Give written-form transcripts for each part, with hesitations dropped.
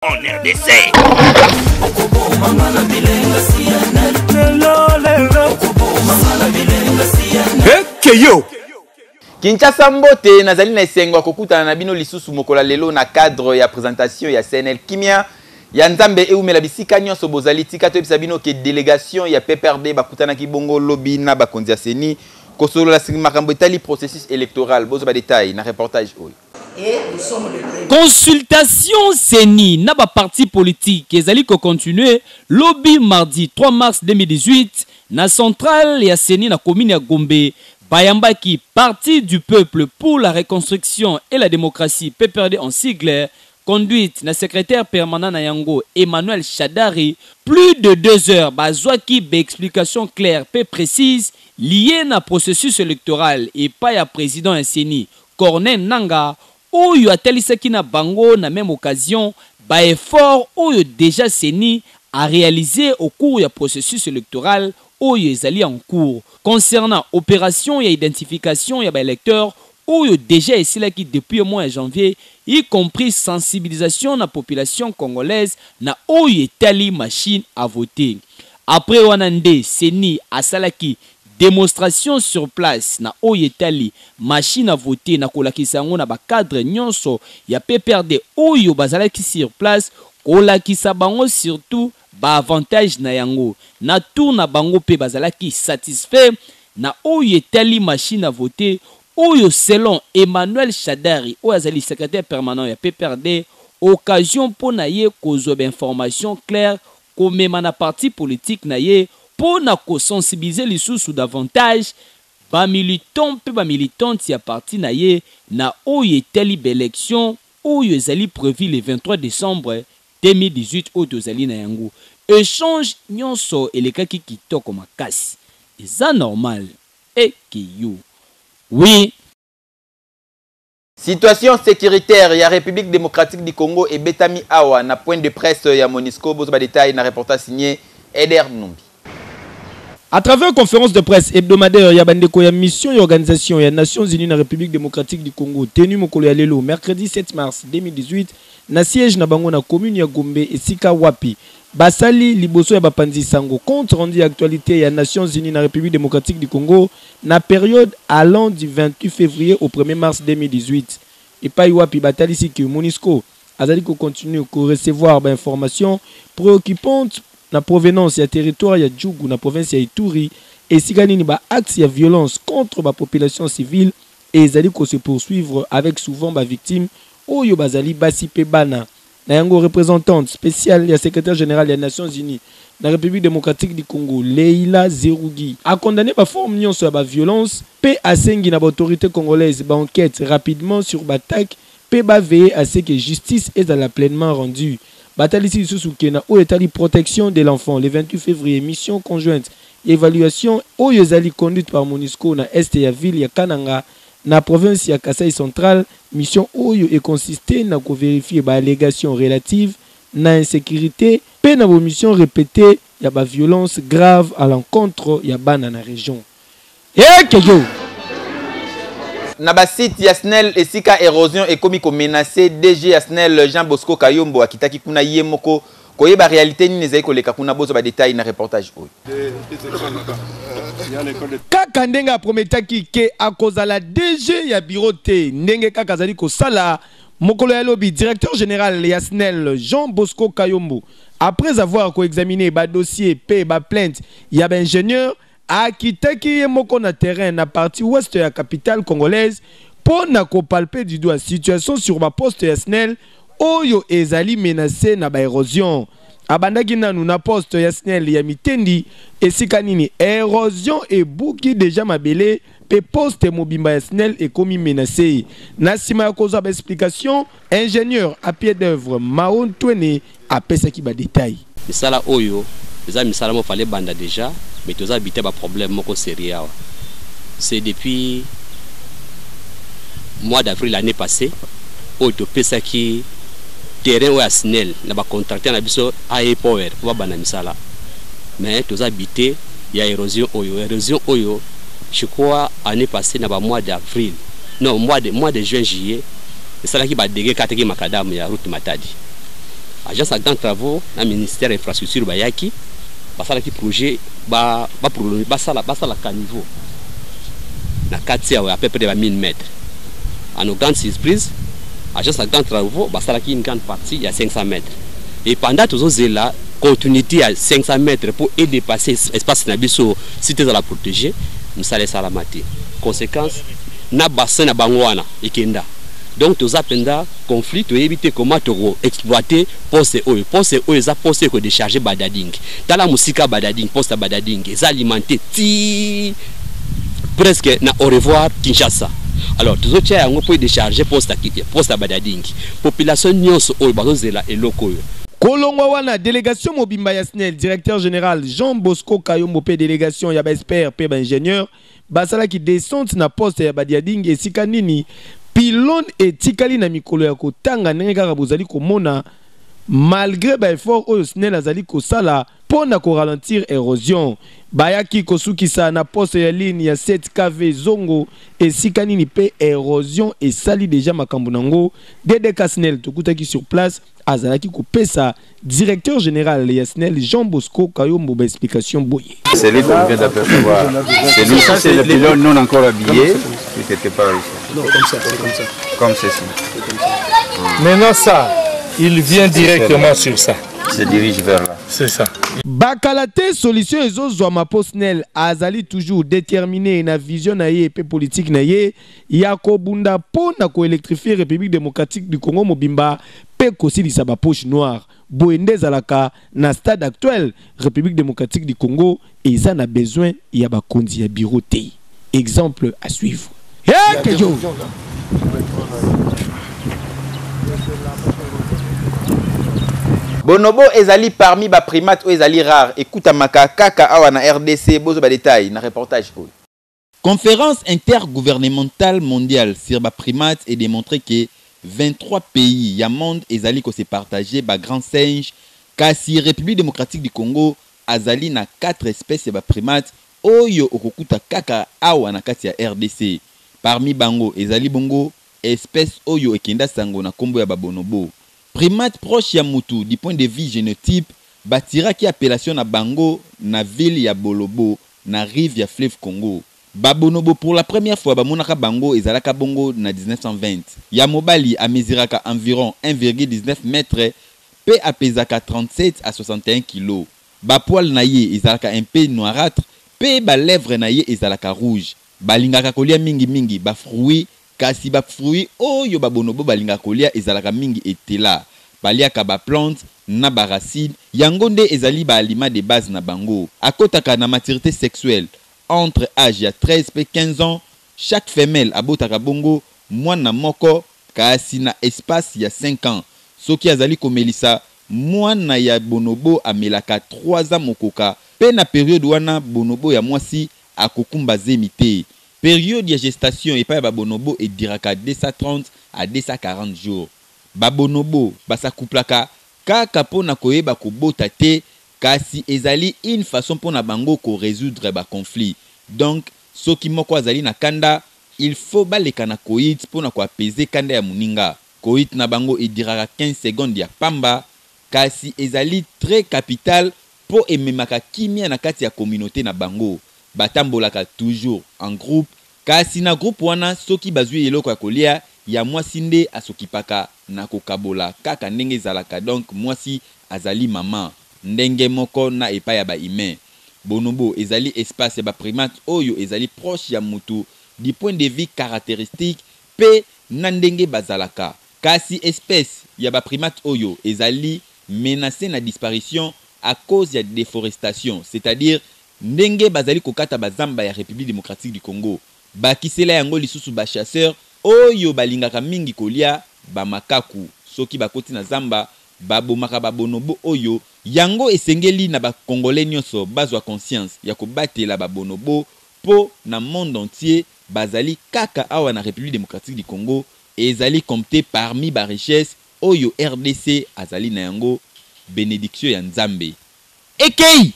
en RDC. Keyo Kinshasa mbote nazali na esengo kokutana na bino lisusu mokola lelo na cadre ya présentation ya CNL Kimia ya Nzambe eumela bisika nyonso bozali tika to ebisa bino ke délégation ya PPRD bakutana ki bongo lobby na bakonzi ya seni kosolo la makambo etali processus électoral bozo ba détail na reportage oyo. Consultation CENI na ba parti politique ezali ko continuer lobby mardi 3 mars 2018 na centrale ya CENI na commune ya Gombe Bayambaki parti du peuple pour la reconstruction et la démocratie PPRD en sigle conduite na secrétaire permanent na yango Emmanuel Chadari plus de 2 heures bazwaki be explication claire et précise liée na processus électoral et pas ya président ya CENI Corneille Nanga oyo atelisaki na bango na même occasion ba effort oyo déjà CENI a réalisé au cours du processus électoral oyo ezali en cours concernant opération et identification ya ba électeurs oyo déjà esilaki depuis le mois de janvier y compris sensibilisation na population congolaise na oyo etali machine à voter après wanande CENI asalaki démonstration sur place na oyo etali machine à voter na kolakisa yango na ba cadre nyonso ya PPRD oyo bazalaki sur place kolakisa bango surtout ba avantage na yango na tour na bango pe bazalaki satisfait na oyo etali machine à voter oyo selon Emmanuel Chadari oyo azali secrétaire permanent ya PPRD occasion pour na ye kozwa information claire komema na parti politique na ye pour na ko sensibiliser lisusu davantage ba militant pe ba militante ya parti na ye na oyo etali élection oyo ezali prévu le 23 décembre 2018 oyo tozali na yango échange nyonso elekaki kitoko makasi eza normal et kiyo oui. Situation sécuritaire ya République démocratique du Congo et Betami Awa na point de presse ya Monisco bozo ba détail na reportage signé Eder Numbi. À travers une conférence de presse hebdomadaire, il y a une mission et organisation des Nations Unies dans la République démocratique du Congo, tenue mokolo ya lelo, mercredi 7 mars 2018, na siège na bango na commune ya Gombe et Sika Wapi. Basali liboso ya bapanzi sango compte rendu actualité ya Nations Unies dans la République démocratique du Congo na période allant du 28 février au 1er mars 2018. Et pas Wapi batali si que Monisco azali ko continue ko recevoir ba informations préoccupantes na provenance ya territoire ya Djougou na province ya Ituri et siganini ba acte ya violence contre la population civile et ezali ko se poursuivre avec souvent ba victimes oyo bazali basi pe bana na yango représentante spéciale ya secrétaire général des Nations Unies dans la République démocratique du Congo Leila Zerougi a condamné ba forme nyonso ya ba violence pe asengi na ba autorité congolaise ba enquête rapidement sur ba attaque pe ba veiller à ce que justice est pleinement rendue. Batalisi Susukena ou etali protection de l'enfant le 28 février mission conjointe évaluation oyo ezali conduite par Monisco na est ya ville ya Kananga na province ya Kasai centrale mission oyo est consisté na ko vérifier ba allégation relative na insécurité pe na mission répétée ya ba violence grave à l'encontre ya bana na région. Keyo Na ba site ya SNEL esika érosion ekomi ko menacer DG ya SNEL Jean Bosco Kayombo akitaki kuna ye moko koyeba réalité nini ezali koleka kuna bozo ba détail na reportage oyo. Kaka ndenga prometaki ke akozala DG ya bureau te ndenge kaka zali ko sala mokolo ya lobi directeur général ya SNEL Jean Bosco Kayombo après avoir co-examiné ba dossier pe ba plainte ya ba ingénieur akitaki moko na terrain na partie ouest ya capitale congolaise pour na ko palper du doigt situation sur ma poste ya SNEL oyo ezali menacé na ba érosion abandaki nanu na poste ya SNEL ya Mitendi esika nini érosion et buki déjà mabele pe poste mobimba ya SNEL ekomi menacé na sima ya kozwa ba explication ingénieur à pied d'œuvre Maon Twene apesaki ba détail misala oyo eza misala mo fallait banda déjà mais tous habité ba problème moko sérieux. C'est depuis mois d'avril l'année passée au topesa qui terrain ou SNEL na ba contracté na biso AE Power pour bana misala mais tous habité il y a érosion oyo je crois année passée na ba mois d'avril non mois de juin juillet c'est ça qui ba dégué kateki makadam ya route Matadi agence à grands travaux na ministère de l'infrastructure bayaki basala ki projet ba prolonger basala caniveau na 4 à peu près de 1000 mètres. À nos grandes surprises, agence à grands travaux basala ki une grande partie il y a 500 mètres. Et pendant tous ces là continuité à 500 mètres pour dépasser l'espace nabiso cité à la protéger, nous allons salamati. Conséquence, na bassin na bangwana ikenda. Donc tous appenda conflit to éviter comment to exploiter poste oyo za poste ko décharger badading. Dans la musika badading poste badading, ils alimenter ti presque na au revoir Kinshasa. Alors tous autres yango pour décharger poste badading. Population nyonso oyo bazozela eloko oyo. Kolongwa wana délégation mobimba ya SNEL directeur général Jean Bosco Kayombo pe délégation ya ba expert pe ba ingénieur basala ki descente na poste ya badiading esika nini pylône etikali na mikolo ya kotanga ndenge kaka bozali komona malgré ba effort oyo SNEL azali kosala pona ko ralentir érosion bayaki kosukisa na poste ya ligne ya 7 kV zongo esika nini pe érosion esali déjà makambo nango DDK SNEL tokutaki sur place azalaki kopesa directeur général ya SNEL Jean Bosco Kayombo ba explication boye. C'est lui qu'on vient d'apercevoir. C'est lui, c'est le pylône non encore habillé quelque part ici. Non, comme ça, c'est comme ça. Comme ceci. Maintenant ça, il vient directement sur ça. Il se dirige vers là. C'est ça. Bakalate solution ezozwa ma SNEL azali toujours déterminé na vision na ye pe politique na ye ya kobunda pona ko électrifier République démocratique du Congo mobimba pe kosilisa ba poche noire boende zalaka na stade actuel République démocratique du Congo eza na besoin ya ba konzi ya bureau te. Exemple à suivre. Kejo Bonobo ezali parmi ba primates ou ezali rare. Écoute maka kaka awa na RDC bozo ba détail na reportage oyo. Conférence intergouvernementale mondiale sur ba primates et démontré que 23 pays ya monde ezali ko se partager ba grand singe kasi République démocratique du Congo azali na 4 espèces ya ba primates oyo okokuta kaka awa na kati ya RDC. Parmi bango ezali bongo espèce oyo ekenda sango na kombo ya ba bonobo. Primate proche ya mutu du point de vue génotype batira ki appellation na bango na ville ya Bolobo na rive ya fleuve Congo. Babonobo pour la première fois bamonaka bango ezalaka bongo na 1920. Ya mobali ameziraka environ 1,19 mètres pe apesaka 37 à 61 kg. Ba poil na ye ezalaka un peu noirâtre pe ba lèvre na ye ezalaka rouge. Balingaka kolia mingi ba fruits kasi ba fruits oyo babonobo balinga kolia ezalaka mingi etela baliaka ba plante na ba racine yango nde ezali ba aliment de base na bango akotaka na maturité sexuelle entre âge ya 13 pe 15 ans chaque femelle abotaka bongo mwana moko kasi na espace ya 5 ans soki azali komelisa mwana ya bonobo amelaka 3 ans mokoka pe na période wana bonobo ya mwasi akokumba zemite. Période de gestation et pas babonobo et diraka 230 à 240 jours. Babonobo basa kuplaka kaka pona koyeba kobota te kasi ezali une façon pona bango ko résoudre ba conflit. Donc soki moko azali na kanda il faut baleka na koit pona ko apaiser kanda ya muninga. Koit na bango et diraka 15 secondes ya pamba kasi ezali très capital po ememaka kimia na kati ya communauté na bango. Batambolaka toujours en groupe kasi na groupe wana soki bazwi eloko ya kolia ya mwasi nde asokipaka na kokabola kaka ndenge ezalaka donc mwasi azali mama ndenge moko na epai ya ba humain. Bonobo ezali espace ya ba primate oyo ezali proche ya mutu du point de vue caractéristique pe na ndenge bazalaka kasi espèce ya ba primate oyo ezali menacé na disparition à cause ya déforestation, c'est-à-dire ndenge bazali kokata bazamba ya République démocratique du Congo bakisela yango lisusu ba chasseur oyo balingaka mingi kolia ba makaku soki bakoti na zamba babomaka babonobo oyo yango esengeli na ba congolais nyonso bazwa conscience ya kobatela babonobo po na monde entier bazali kaka awa na République démocratique du Congo ezali compté parmi ba richesse oyo RDC azali na yango bénédiction ya Nzambe. Ekei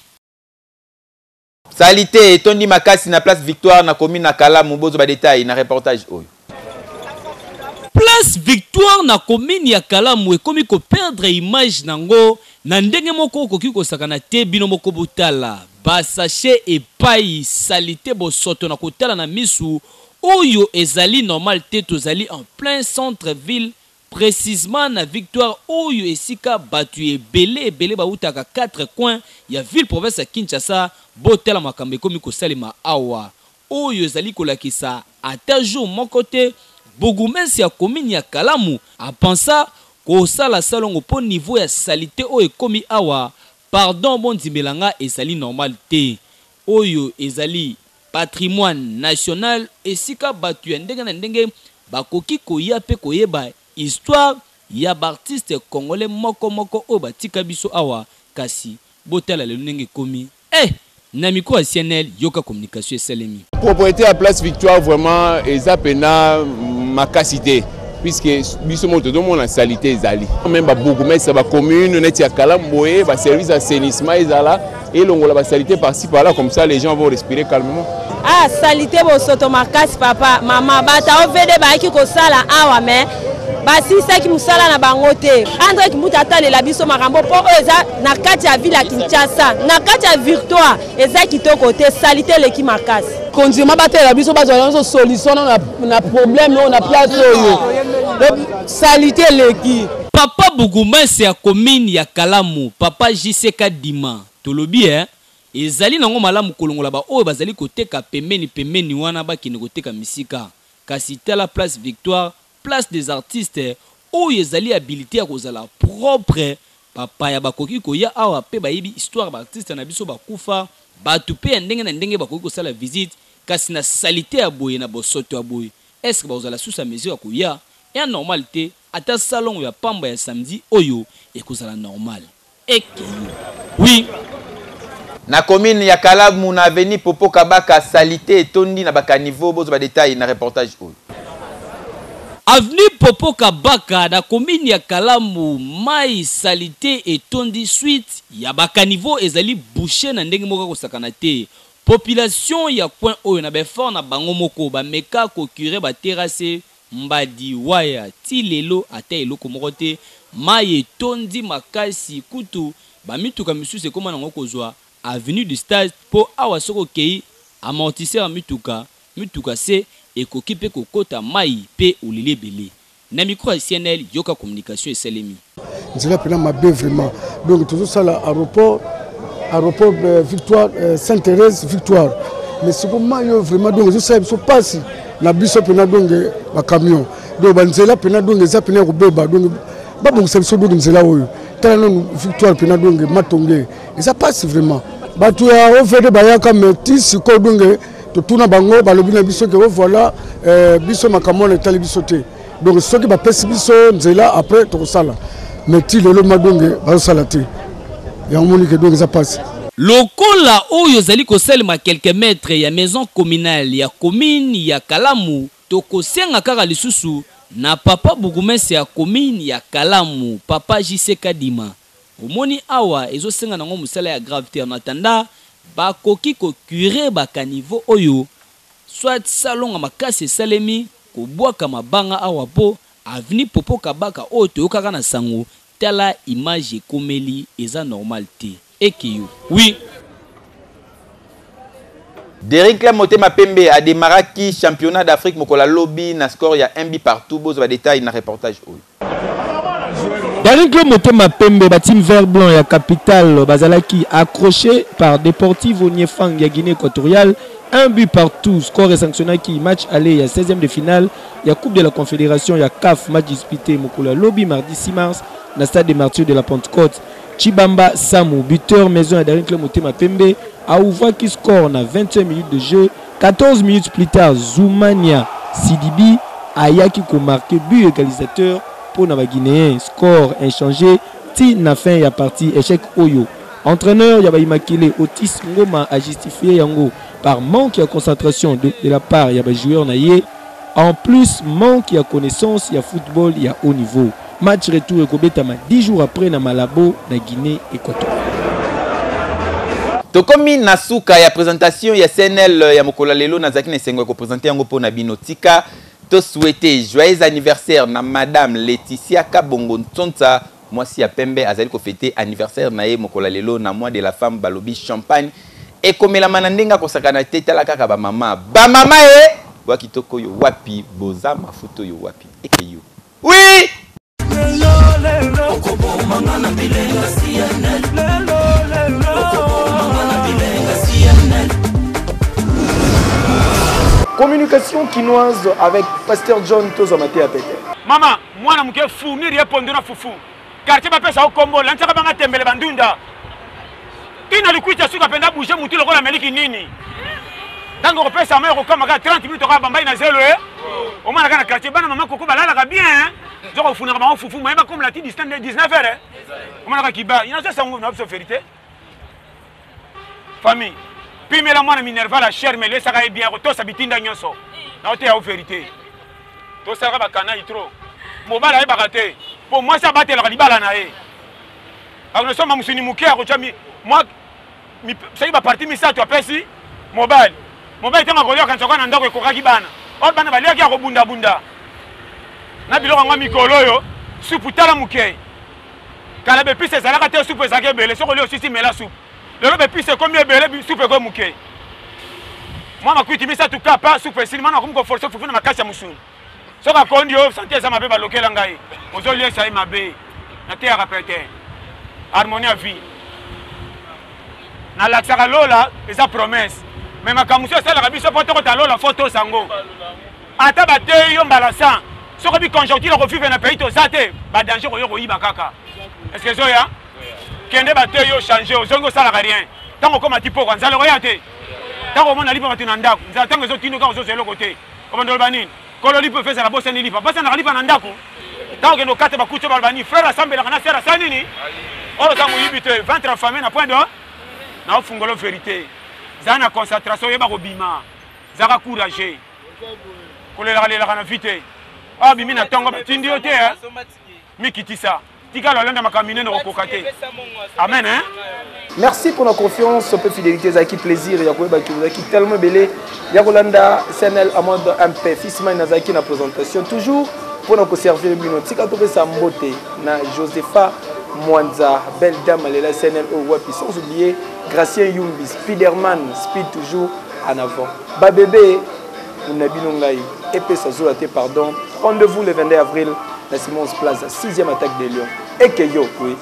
Salité tondi makasi na place Victoire na commune na Kala Mubozo ba détail na reportage oyo. Place Victoire na commune ya Kalamu ekomi ko perdre image nango na ndenge moko koki kosakana te bino moko botala basache epai salité bosoto na kotala na misu oyo ezali normal te tozali en plein centre ville précisément na Victoire oyo esika batu ebele bautaka 4 coins ya ville province ya Kinshasa botala makambo ekomi kosalema awa oyo ezali kolakisa ata jour moko te Bougumesi ya commune ya Kalamu a pensa ko sala salongo po niveau ya salité oyo ekomi awa pardon bon dimelanga ezali normal te oyo ezali patrimoine national esika batu ya ndenge na ndenge bakoki koya pe koyeba histoire ya artiste congolais moko oyo batika biso awa kasi botala lelo ndenge komi na micro CNL yoka communication eselemi propriété à place Victoire vraiment eza pena makasité puisque biso moto do mona salité ezali même ba bourgmestre ba commune neti ya Kalamboye ba service d'assainissement ezala et longola ba salité par-ci par là comme ça les gens vont respirer calmement. Ah salité bo soto makasi papa mama bata ovede ba ki ko sala awa mais basi saki musala na bango te André Kimuta atalela biso makambo po eza na kati ya ville ya Kinshasa na kati ya Victoire eza kitoko te salité leki makasi konzima batela biso bazwa solution na problème on a place oyo salité leki papa Bougumesi ya commune ya Kalamu papa JCK Dima tolobi ezali nango malamu kolongola ba oyo bazali koteka pemeni wana bakini koteka misika kasi tala place Victoire place des artistes oyo ezali habilité ya kozala propre papa ya bakoki koya awa pe bayibi histoire ba artiste na biso bakufa batu pe ndenge na ndenge bakoki kosala visite kasi na salité ya boye na bosoto ya boye est-ce que bazala sous sa mesure ya koya ya normalité ata salon ya pamba ya samedi oyo ekozala normal oui na commune ya Kalamu na avenue Popo Kabaka salité etondi na bakaniveau bozo ba détail na reportage oyo Avenue Popo Kabaka na commune ya Kalamu mai salité etondi suite ya bakaniveau ezali bouché na ndenge moko kosakana te population ya coin oyo na befort na bango moko ba meka ko curer ba terrasse mbadi waya ti lelo ata eloko moko te mai etondi makasi kutu ba mituka misusu ekoma nango kozwa avenue du stade po awa soko kei amortisseur mituka se ekoki pe kokota mai pe olili ebele na micro ya CNL yoka communication eselemi nzela pena mabe vraiment donc toujours ça l'aéroport Victoire Sainte-Thérèse Victoire mais c'est comment yo vraiment donc je sais so passe na biso pena donc ba camion donc banzela pena donc za pena robeba donc ba bon c'est so donc nzela oyo tala non Victoire pena donc matonge et ça passe vraiment ba tu ya ofede ba ya comme tisi ko donc tuna bango balobi na biso ke voilà biso makamon etali biso te donc soki ba pesi biso nzela après to sala mais ti lelo madonge ba sala te ya monique donc ça passe lokola oyo zali koselema quelques mètres ya maison communale ya commune ya Kalamu to kosenga kaka lisusu na papa Bougumesi ya commune ya Kalamu papa JCK Dima omoni awa ezosenga nango musala ya gravité en attendant bakoki ko curer bakaniveau oyo soit salonga makasi salemi ko bwaka mabanga awa po avenue Popo Kabaka oyo toyokaka na sango tala image komeli eza normal te ekiyo oui Derrick Motema Pembe a démarré championnat d'Afrique mokola lobby na score ya 1 but partout bozo ba détail na reportage oyo Derrick Motema Pembe team vert blanc ya capitale bazalaki accroché par Deportivo Niefang ya Guinée équatoriale 1 but partout score et sanctionné qui match aller à 16e de finale ya Coupe de la Confédération ya CAF match disputé mokola lobby mardi 6 mars na stade des Martyrs de la Pentecôte Chibamba Samu buteur maison à Derrick Motema Pembe a ouvert qui score na 21 minutes de jeu 14 minutes plus tard Zoumania Sidibi a yaki ko marqué but égalisateur pour na Guinéen score inchangé ti na fin ya partie échec oyo entraîneur ya ba Imakile Otis Ngoma a justifié yango par manque de concentration de la part ya ba joueur na ye en plus manque de connaissance ya football ya haut niveau match retour ekobetama 10 jours après na Malabo na Guinée équatoriale tokomi na suka ya présentation ya CNL ya mokola lelo na zaki na sengo ko présenter yango po na binotika To souhaiter joyeux anniversaire na madame Laetitia Kabongo Ntsonta. Moi si a pembe azali ko fêter anniversaire na ye mokola lelo na mois de la femme balobi champagne. Et comme la manandenga ko sakana teta la kaka ba mama. Ba mama wa kitoko yo wapi boza mafuto yo wapi. Eke yo. Oui! Communication quinoise avec Pasteur John Tozamate à Péter. Maman, moi na muke fournir répondre na fufu. Quartier ba pesa au Kombo, l'antaka banga tembele bandunda. Ina likuita suka penda bouger mutu lokola meliki nini. Dango ko pesa mayo ko kama 30 minutes ko bamba ina zelo Au moins na quartier bana maman koko balala ka bien. Zoko funaka ba fufu, moi ba comme la ti distance de 19h. Au moins na kiba, ina ça sango na vérité. Famille. Puis mais la moi na minerva la chair mais ça va bien to sabitinda nyonso. Na ote ya vérité. To ça ba kana itro. Mobala e bakate. Pour moi ça battre la libala na e. Alors nous sommes musuni mukia ko chami moi ça va partir mais ça tu appesi mobile. Mobile tanga ko yoka nsoka na ndako ko kaki bana. O bana bali ya ko bunda bunda. Na biloko ngwa mikolo yo supu tala muke. Kala be pisse ça la kate supu ezake bele soko le aussi mela soupe. Le robe pisse combien bele soupe ko muke. Moi ma kuiti misa tu kapa soupe sinimana ko forcer fufu na makasi ya musuni. Soka kondi yo santé ça mabe ba lokela ngai. Ozo lié ça mabe. Na te rappeler. Harmonie à vie. Na laksaka lola eza promesse. Mais makamuso ça la biso poto ko ta lola photo sango. Ata ba te yo mbalasan. Soko bi conjoncture ko vivre na pays to zate ba danger ko yo ko yiba kaka. Est-ce que zo ya? Kende ba te yo changer ozongo ça la rien. Tango koma tipo ko nzalo ya te. Tango mona lipa matu na ndako. Nzalo tango zo tino ka zo zelo côté. Ko bandol banini. Kolo lipo feza la bossa ni lipa. Bossa na lipa na ndako. Tango no kate ba kucho balbani frère assemble na sera sanini. Olo za muyibite ventre famille na point de na fungolo vérité. Zana concentration yeba ko bima. Zaka courage. Kolela lela kana vite. Ah bimi na tongo batindi yote mikitisa. Tika lolanda makamine no kokate. Amen hein. Merci pour la confiance, peu fidélité, zaki plaisir, ya koyeba ki zaki tellement belé. Ya kolanda CNL à mode MP Fisma Nazaki na présentation toujours pour nous servir bino. Tika to pesa mbote na Josepha Mwanza, belle dame à la CNL au Wapi, sans oublier Gracien Yumbi, Spiderman, Speed toujours en avant. Babébé, Unabinongaï, épée sa zoulaté, pardon. Rendez-vous le 22 avril, la Simons Plaza, 6e attaque des Lions. Et que yo, oui.